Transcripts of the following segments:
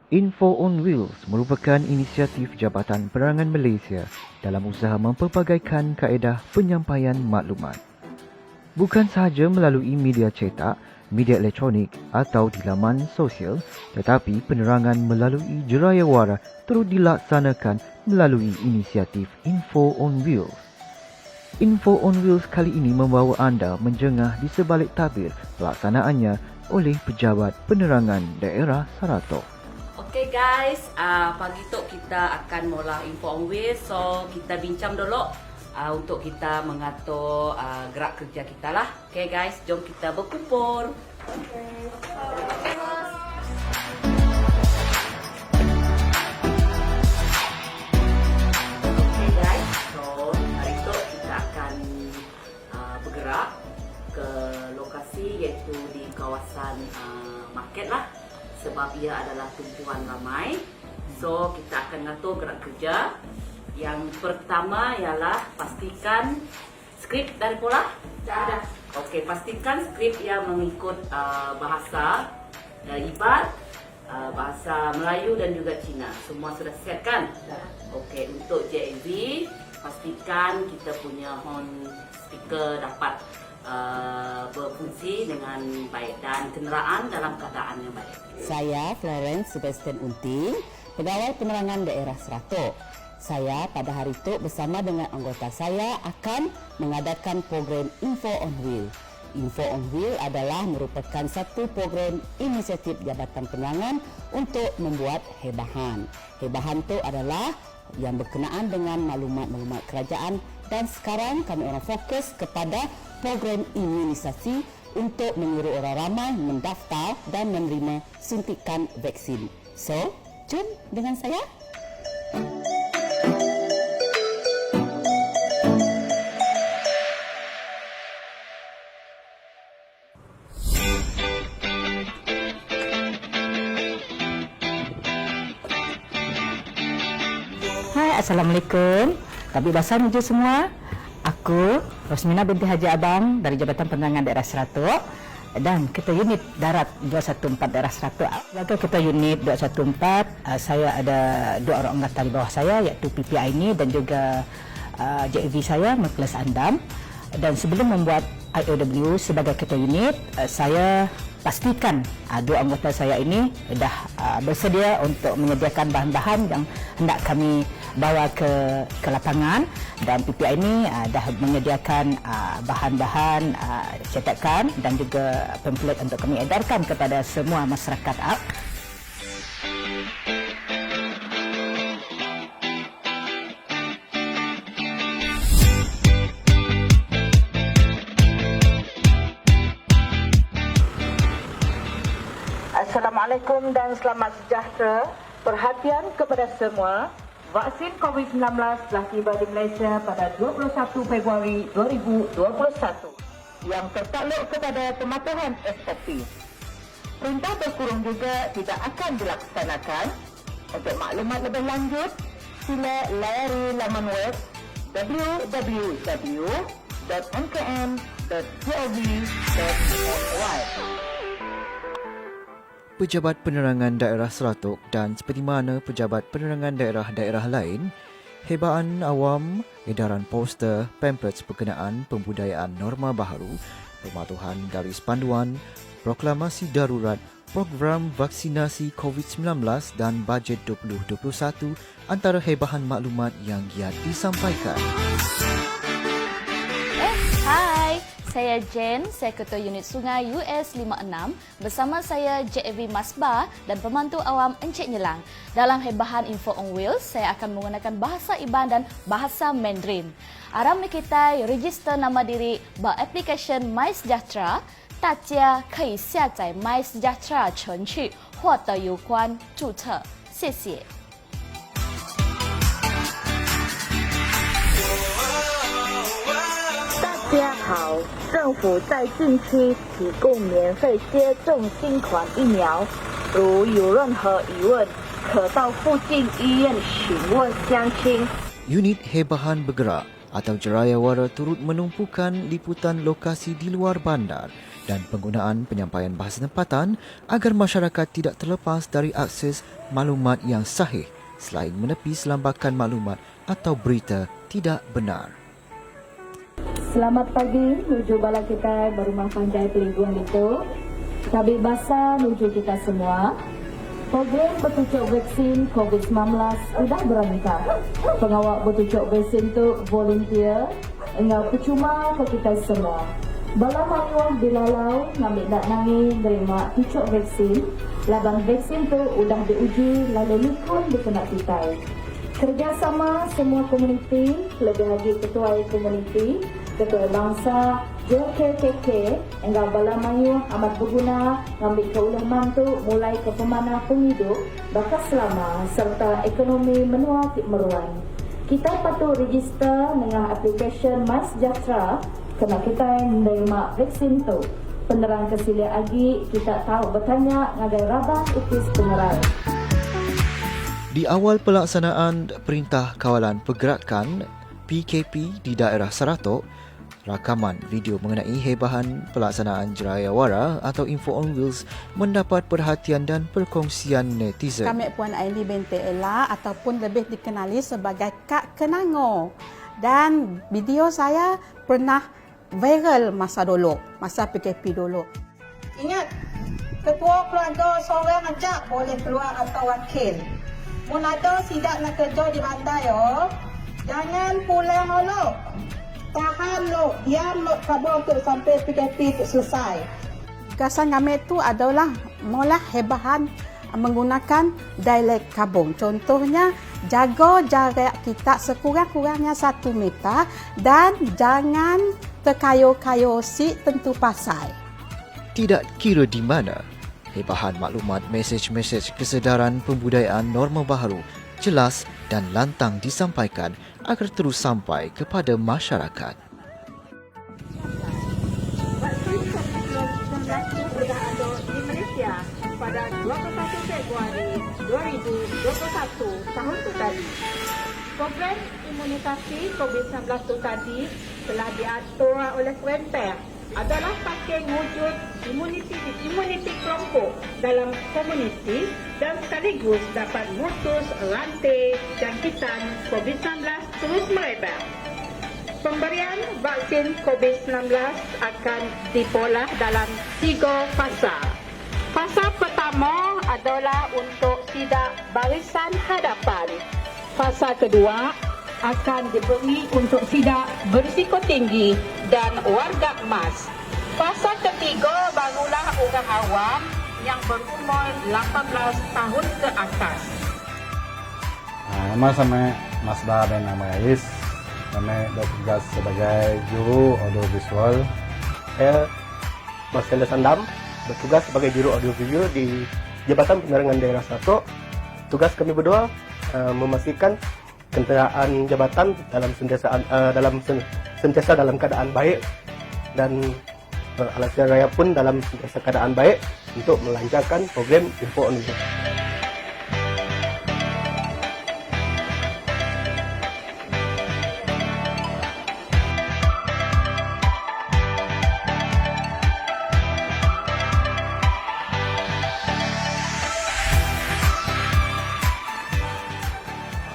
Info on Wheels merupakan inisiatif Jabatan Penerangan Malaysia dalam usaha mempelbagaikan kaedah penyampaian maklumat. Bukan sahaja melalui media cetak, media elektronik atau di laman sosial, tetapi penerangan melalui jerayawara turut dilaksanakan melalui inisiatif Info on Wheels. Info on Wheels kali ini membawa anda menjengah di sebalik tabir pelaksanaannya oleh Pejabat Penerangan Daerah Saratok. Okay guys, pagi tu kita akan mula Info on Wheels. So kita bincang dulu untuk kita mengatur gerak kerja kita lah. Okay guys, jom kita berkumpul. Okay guys, so hari tu kita akan bergerak ke lokasi iaitu di kawasan market lah. Sebab ia adalah tumpuan ramai. So kita akan ngatur gerak kerja. Yang pertama ialah pastikan skrip dari pola. Dah. Okey, pastikan skrip yang mengikut bahasa Iban, bahasa Melayu dan juga Cina. Semua sudah siap kan? Okey, untuk JAV pastikan kita punya horn speaker dapat berfungsi dengan baik dan kenderaan dalam keadaan yang baik. Saya Florence Sebastian Unting, Pegawai Penerangan Daerah Saratok. Saya pada hari itu bersama dengan anggota saya akan mengadakan program Info on Wheel. Info on Wheel adalah merupakan satu program inisiatif Jabatan Penerangan untuk membuat hebahan. Hebahan itu adalah yang berkenaan dengan maklumat-maklumat kerajaan dan sekarang kami orang fokus kepada program imunisasi untuk menyuruh orang ramai mendaftar dan menerima suntikan vaksin. So, jom dengan saya. Hai, Assalamualaikum. Tabik basah menuju semua. Aku Rosmina binti Haji Abang dari Jabatan Penerangan Daerah Saratok dan Ketua Unit Darat 214 Daerah Saratok. Sebagai Ketua Unit 214, saya ada dua orang anggota di bawah saya iaitu PPI ini dan juga JAV saya Mekles Andam. Dan sebelum membuat IOW sebagai Ketua Unit, saya pastikan dua anggota saya ini dah bersedia untuk menyediakan bahan-bahan yang hendak kami bawa ke lapangan, dan PPI ini dah menyediakan bahan-bahan cetakan dan juga pamflet untuk kami edarkan kepada semua masyarakat. Assalamualaikum dan selamat sejahtera. Perhatian kepada semua. Vaksin COVID-19 telah tiba di Malaysia pada 21 Februari 2021 yang tertakluk kepada pematuhan SOP. Perintah berkurung juga tidak akan dilaksanakan. Untuk maklumat lebih lanjut, sila layari laman web www.nkm.gov.my. Pejabat Penerangan Daerah Saratok dan seperti mana Pejabat Penerangan Daerah-daerah lain, hebaan awam, edaran poster, pamphlets berkenaan pembudayaan norma baharu, pematuhan garis panduan, proklamasi darurat, program vaksinasi COVID-19 dan bajet 2021 antara hebahan maklumat yang giat disampaikan. Hai, saya Jen, saya Ketua Unit Sungai US 56 bersama saya JAV Masbah dan pemantau awam Encik Nyelang. Dalam hebahan Info on Wheels, saya akan menggunakan bahasa Iban dan bahasa Mandarin. Aram kita register nama diri beraplikasi MySejahtera, 大家可以下载 MySejahtera 程序获得有关注册。谢谢。大家好，政府在近期提供免费接种新款疫苗，如有任何疑问，可到附近医院询问乡亲。 Unit Hebahan Bergerak atau Jerayawara turut menumpukan liputan lokasi di luar bandar dan penggunaan penyampaian bahasa tempatan agar masyarakat tidak terlepas dari akses maklumat yang sahih selain menepis lambakan maklumat atau berita tidak benar. Selamat pagi, menuju Balai Kita Berumah Panjai Pelingguan itu. Tabib basah menuju kita semua. Program bertujuk vaksin COVID-19 sudah berancang. Pengawal bertujuk vaksin itu volunteer, enggak percuma ke kita semua. Bala mayuah dilalau ngambil nak nangi nerima tujuk vaksin. Labang vaksin tu udah diuji lalu likun dikena pitai. Kerjasama semua komuniti, lebih lagi ketua komuniti, ketua bangsa, JKKK, enggak bala mayuah amat berguna ngambil keuleman tu mulai ke pemanah penghidup, bakal selama serta ekonomi menua meruan. Kita patut register dengan aplikasi MySejahtera kena kita menerima vaksin tu. Penerang kesilia agi, kita tahu bertanya ngagai rabah upis penerai. Di awal pelaksanaan Perintah Kawalan Pergerakan PKP di daerah Saratok, rakaman video mengenai hebahan pelaksanaan Jerayawara atau Info on Wheels mendapat perhatian dan perkongsian netizen. Kami Puan Aini binti Ella ataupun lebih dikenali sebagai Kak Kenango. Dan video saya pernah viral masa dulu, masa PKP dulu. Ingat, ketua keluarga seorang aja boleh keluar atau wakil. Mun ada sidak nak kerja di bandar jangan pulang dulu. Tahan lo, diam lo kabar untuk sampai PKP itu selesai. Gagasan kami itu adalah mula hebahan menggunakan dialek Kabung. Contohnya, jaga jarak kita sekurang-kurangnya 1 meter dan jangan terkayo-kayo si tentu pasai. Tidak kira di mana, hebahan maklumat mesej-mesej kesedaran pembudayaan norma baharu jelas dan lantang disampaikan agar terus sampai kepada masyarakat. Vaksin COVID-19 sudah ada di Malaysia pada 21 Februari 2021 tahun itu tadi. Program imunisasi COVID-19 itu tadi telah diatur oleh Kementerian adalah pakai wujud imuniti kelompok dalam komuniti dan sekaligus dapat memutus rantai jangkitan COVID-19 terus melebar. Pemberian vaksin COVID-19 akan dipolah dalam 3 fasa. Fasa pertama adalah untuk sidak barisan hadapan. Fasa kedua akan diberi untuk sidak berisiko tinggi dan warga emas. Fasa ketiga barulah orang awam yang berumur 18 tahun ke atas. Nama saya Mas Bah bin Amais. Kami bertugas sebagai juru audiovisual. Saya Mas Kanda Sandam, bertugas sebagai juru audiovisual di Jabatan Penerangan Daerah Saratok. Tugas kami berdua memastikan kenderaan jabatan sentiasa dalam keadaan baik dan alat raya pun dalam sentiasa keadaan baik untuk melancarkan program Info on Wheels.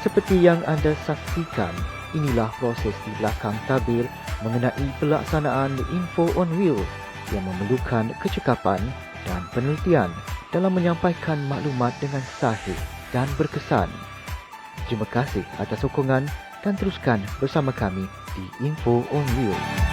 Seperti yang anda saksikan, inilah proses di belakang tabir mengenai pelaksanaan Info on Wheels yang memerlukan kecekapan dan penelitian dalam menyampaikan maklumat dengan sahih dan berkesan. Terima kasih atas sokongan dan teruskan bersama kami di Info on Wheels.